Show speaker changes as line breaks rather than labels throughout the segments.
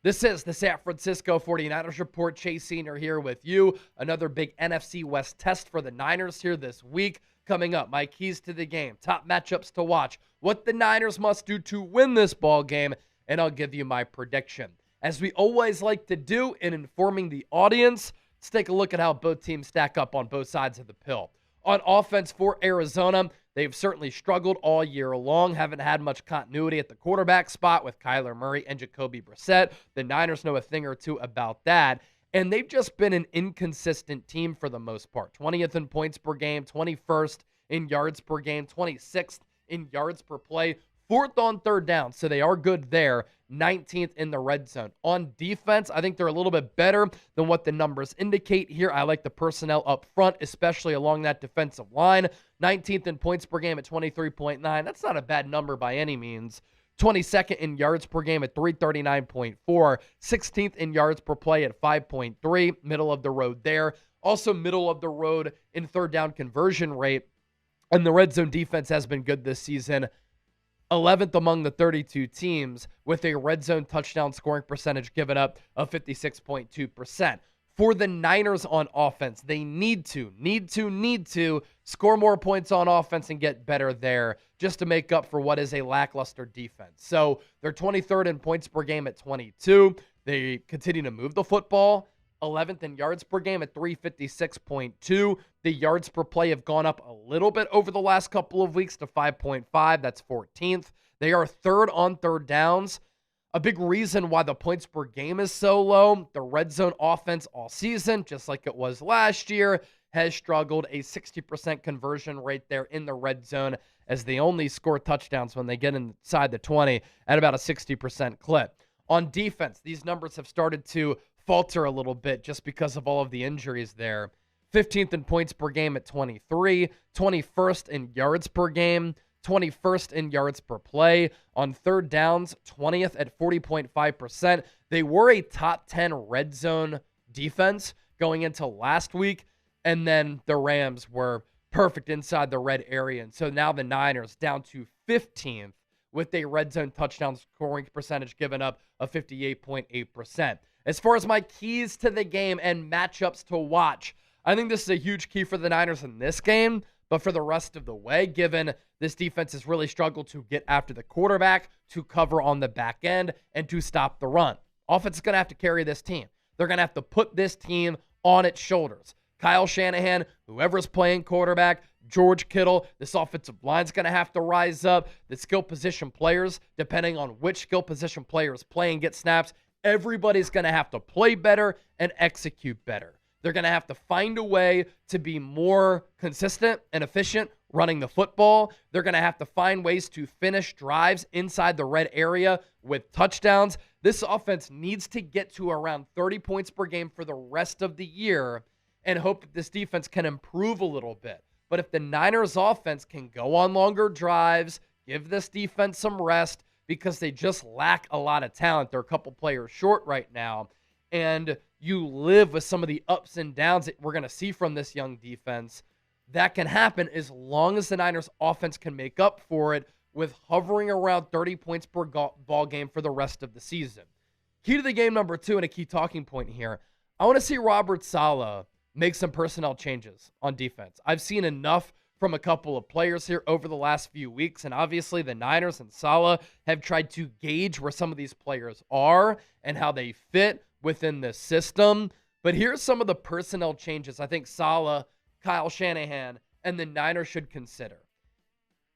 This is the San Francisco 49ers Report. Chase Sr. here with you. Another big NFC West test for the Niners here this week. Coming up, my keys to the game, top matchups to watch, what the Niners must do to win this ball game, and I'll give you my prediction. As we always like to do in informing the audience, let's take a look at how both teams stack up on both sides of the pill. On offense for Arizona, they've certainly struggled all year long, haven't had much continuity at the quarterback spot with Kyler Murray and Jacoby Brissett. The Niners know a thing or two about that, and they've just been an inconsistent team for the most part. 20th in points per game, 21st in yards per game, 26th in yards per play, 4th on third down, so they are good there. 19th in the red zone. On defense, I think they're a little bit better than what the numbers indicate here. I like the personnel up front, especially along that defensive line. 19th in points per game at 23.9. That's not a bad number by any means. 22nd in yards per game at 339.4. 16th in yards per play at 5.3. Middle of the road there. Also middle of the road in third down conversion rate. And the red zone defense has been good this season. 11th among the 32 teams with a red zone touchdown scoring percentage given up of 56.2%. For the Niners on offense, they need to score more points on offense and get better there just to make up for what is a lackluster defense. So they're 23rd in points per game at 22. They continue to move the football. 11th in yards per game at 356.2. The yards per play have gone up a little bit over the last couple of weeks to 5.5. That's 14th. They are third on third downs. A big reason why the points per game is so low, the red zone offense all season, just like it was last year, has struggled. A 60% conversion rate there in the red zone as they only score touchdowns when they get inside the 20 at about a 60% clip. On defense, these numbers have started to falter a little bit just because of all of the injuries there. 15th in points per game at 23, 21st in yards per game, 21st in yards per play. On third downs, 20th at 40.5%. They were a top 10 red zone defense going into last week, and then the Rams were perfect inside the red area. And so now the Niners down to 15th with a red zone touchdown scoring percentage given up of 58.8%. As far as my keys to the game and matchups to watch, I think this is a huge key for the Niners in this game, but for the rest of the way, given this defense has really struggled to get after the quarterback, to cover on the back end, and to stop the run. Offense is going to have to carry this team. They're going to have to put this team on its shoulders. Kyle Shanahan, whoever's playing quarterback, George Kittle, this offensive line's going to have to rise up. The skill position players, depending on which skill position player is playing, get snaps, everybody's going to have to play better and execute better. They're going to have to find a way to be more consistent and efficient running the football. They're going to have to find ways to finish drives inside the red area with touchdowns. This offense needs to get to around 30 points per game for the rest of the year and hope that this defense can improve a little bit. But if the Niners offense can go on longer drives, give this defense some rest, because they just lack a lot of talent. They're a couple players short right now. And you live with some of the ups and downs that we're going to see from this young defense. That can happen as long as the Niners offense can make up for it with hovering around 30 points per ball game for the rest of the season. Key to the game number 2 and a key talking point here. I want to see Robert Saleh make some personnel changes on defense. I've seen enough from a couple of players here over the last few weeks, and obviously the Niners and Saleh have tried to gauge where some of these players are and how they fit within the system. But here's some of the personnel changes I think Saleh, Kyle Shanahan, and the Niners should consider.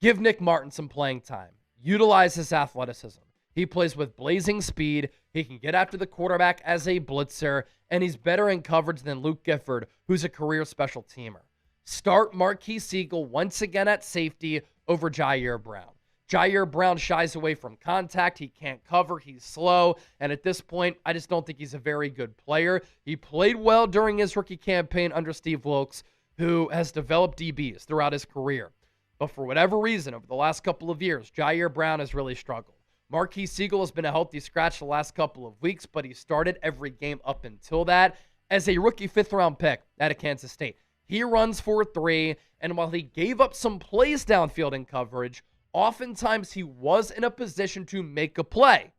Give Nick Martin some playing time. Utilize his athleticism. He plays with blazing speed. He can get after the quarterback as a blitzer, and he's better in coverage than Luke Gifford, who's a career special teamer. Start Marquise Siegel once again at safety over Jair Brown. Jair Brown shies away from contact. He can't cover. He's slow. And at this point, I just don't think he's a very good player. He played well during his rookie campaign under Steve Wilkes, who has developed DBs throughout his career. But for whatever reason, over the last couple of years, Jair Brown has really struggled. Marquise Siegel has been a healthy scratch the last couple of weeks, but he started every game up until that as a rookie fifth-round pick out of Kansas State. He runs 4.3, and while he gave up some plays downfield in coverage, oftentimes he was in a position to make a play.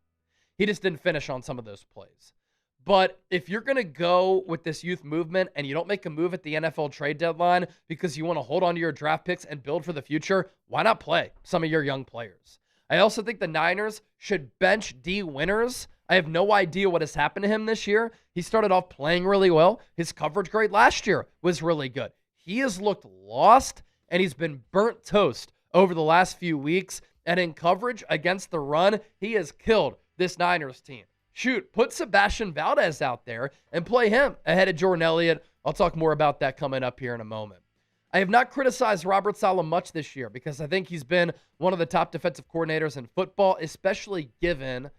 He just didn't finish on some of those plays. But if you're going to go with this youth movement and you don't make a move at the NFL trade deadline because you want to hold on to your draft picks and build for the future, why not play some of your young players? I also think the Niners should bench D. Winters. I have no idea what has happened to him this year. He started off playing really well. His coverage grade last year was really good. He has looked lost, and he's been burnt toast over the last few weeks. And in coverage against the run, he has killed this Niners team. Shoot, put Sebastian Valdez out there and play him ahead of Jordan Elliott. I'll talk more about that coming up here in a moment. I have not criticized Robert Saleh much this year because I think he's been one of the top defensive coordinators in football, especially given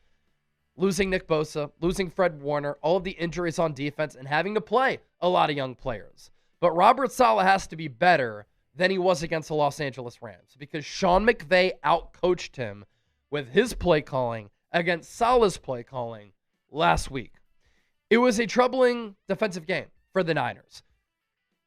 losing Nick Bosa, losing Fred Warner, all of the injuries on defense, and having to play a lot of young players. But Robert Saleh has to be better than he was against the Los Angeles Rams because Sean McVay outcoached him with his play calling against Saleh's play calling last week. It was a troubling defensive game for the Niners.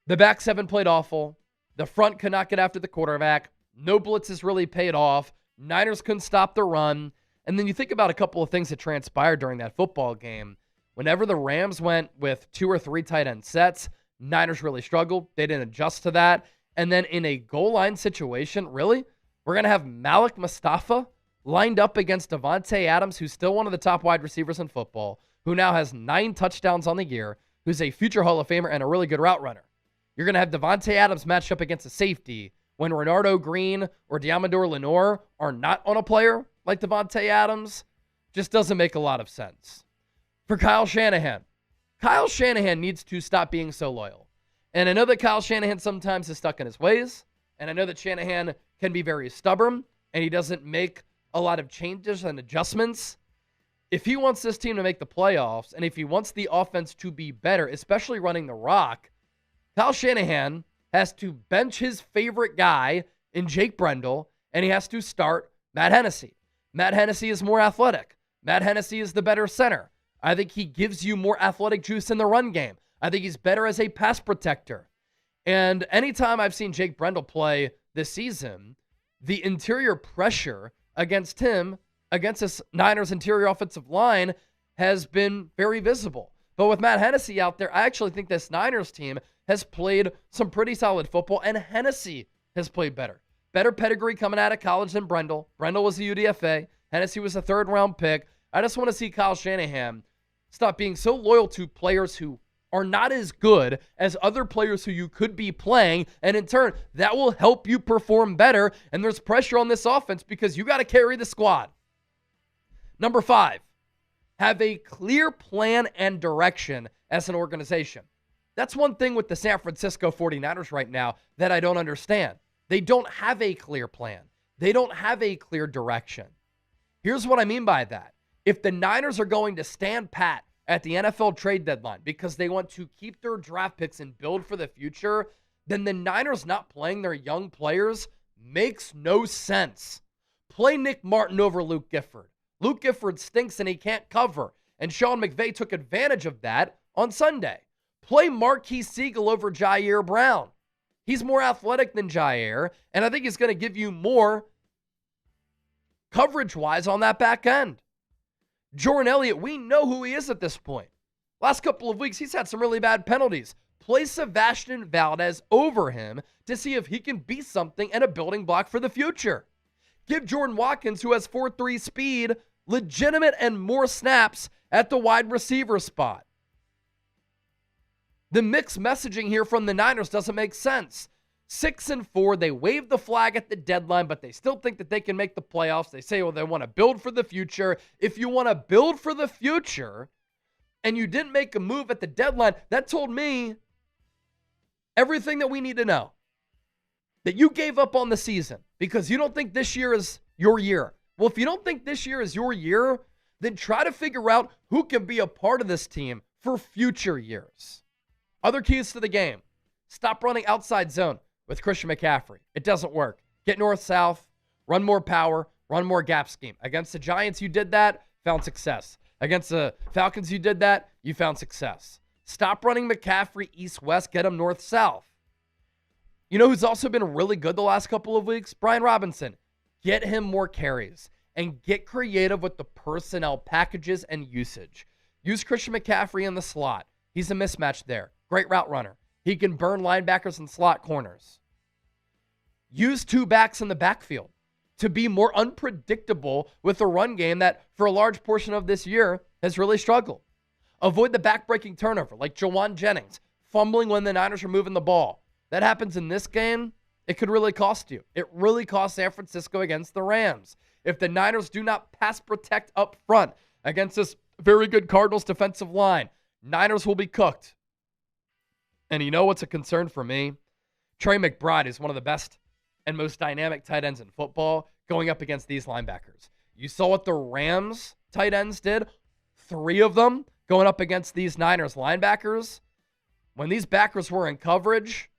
The back seven played awful. The front could not get after the quarterback. No blitzes really paid off. Niners couldn't stop the run. And then you think about a couple of things that transpired during that football game. Whenever the Rams went with 2 or 3 tight end sets, Niners really struggled. They didn't adjust to that. And then in a goal line situation, really, we're going to have Malik Mustafa lined up against Davante Adams, who's still one of the top wide receivers in football, who now has 9 touchdowns on the year, who's a future Hall of Famer and a really good route runner. You're going to have Davante Adams matched up against a safety when Renardo Green or Diamador Lenore are not on a player like Davante Adams. Just doesn't make a lot of sense. For Kyle Shanahan needs to stop being so loyal. And I know that Kyle Shanahan sometimes is stuck in his ways, and I know that Shanahan can be very stubborn, and he doesn't make a lot of changes and adjustments. If he wants this team to make the playoffs, and if he wants the offense to be better, especially running the rock, Kyle Shanahan has to bench his favorite guy in Jake Brendel, and he has to start Matt Hennessy. Matt Hennessy is more athletic. Matt Hennessy is the better center. I think he gives you more athletic juice in the run game. I think he's better as a pass protector. And anytime I've seen Jake Brendel play this season, the interior pressure against him, against this Niners interior offensive line, has been very visible. But with Matt Hennessy out there, I actually think this Niners team has played some pretty solid football, and Hennessy has played better. Better pedigree coming out of college than Brendel. Brendel was a UDFA. Hennessy was a third-round pick. I just want to see Kyle Shanahan stop being so loyal to players who are not as good as other players who you could be playing, and in turn, that will help you perform better, and there's pressure on this offense because you got to carry the squad. Number 5, have a clear plan and direction as an organization. That's one thing with the San Francisco 49ers right now that I don't understand. They don't have a clear plan. They don't have a clear direction. Here's what I mean by that. If the Niners are going to stand pat at the NFL trade deadline because they want to keep their draft picks and build for the future, then the Niners not playing their young players makes no sense. Play Nick Martin over Luke Gifford. Luke Gifford stinks and he can't cover, and Sean McVay took advantage of that on Sunday. Play Marquise Siegel over Jair Brown. He's more athletic than Jair, and I think he's going to give you more coverage-wise on that back end. Jordan Elliott, we know who he is at this point. Last couple of weeks, he's had some really bad penalties. Play Sebastian Valdez over him to see if he can be something and a building block for the future. Give Jordan Watkins, who has 4.3 speed, legitimate and more snaps at the wide receiver spot. The mixed messaging here from the Niners doesn't make sense. 6-4, they wave the flag at the deadline, but they still think that they can make the playoffs. They say, well, they want to build for the future. If you want to build for the future and you didn't make a move at the deadline, that told me everything that we need to know. That you gave up on the season because you don't think this year is your year. Well, if you don't think this year is your year, then try to figure out who can be a part of this team for future years. Other keys to the game. Stop running outside zone with Christian McCaffrey. It doesn't work. Get north-south, run more power, run more gap scheme. Against the Giants, you did that, found success. Against the Falcons, you did that, you found success. Stop running McCaffrey east-west, get him north-south. You know who's also been really good the last couple of weeks? Brian Robinson. Get him more carries. and get creative with the personnel packages and usage. Use Christian McCaffrey in the slot. He's a mismatch there. Great route runner. He can burn linebackers and slot corners. Use two backs in the backfield to be more unpredictable with a run game that, for a large portion of this year, has really struggled. Avoid the back-breaking turnover like Jawan Jennings, fumbling when the Niners are moving the ball. That happens in this game, it could really cost you. It really cost San Francisco against the Rams. If the Niners do not pass protect up front against this very good Cardinals defensive line, Niners will be cooked. And you know what's a concern for me? Trey McBride is one of the best and most dynamic tight ends in football going up against these linebackers. You saw what the Rams tight ends did. 3 of them going up against these Niners linebackers. When these backers were in coverage,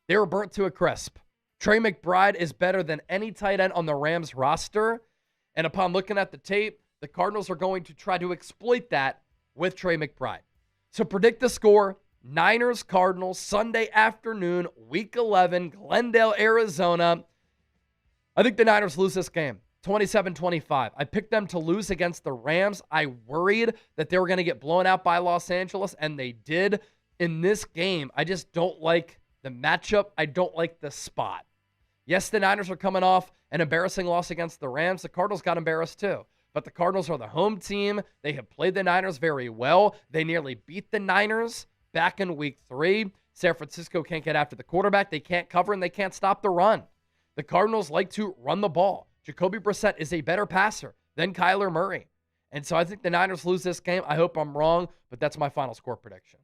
they were burnt to a crisp. Trey McBride is better than any tight end on the Rams roster. And upon looking at the tape, the Cardinals are going to try to exploit that with Trey McBride. So predict the score. Niners, Cardinals, Sunday afternoon, Week 11, Glendale, Arizona. I think the Niners lose this game, 27-25. I picked them to lose against the Rams. I worried that they were going to get blown out by Los Angeles, and they did. In this game, I just don't like the matchup. I don't like the spot. Yes, the Niners are coming off an embarrassing loss against the Rams. The Cardinals got embarrassed too. But the Cardinals are the home team. They have played the Niners very well. They nearly beat the Niners back in week 3. San Francisco can't get after the quarterback. They can't cover, and they can't stop the run. The Cardinals like to run the ball. Jacoby Brissett is a better passer than Kyler Murray. And so I think the Niners lose this game. I hope I'm wrong, but that's my final score prediction.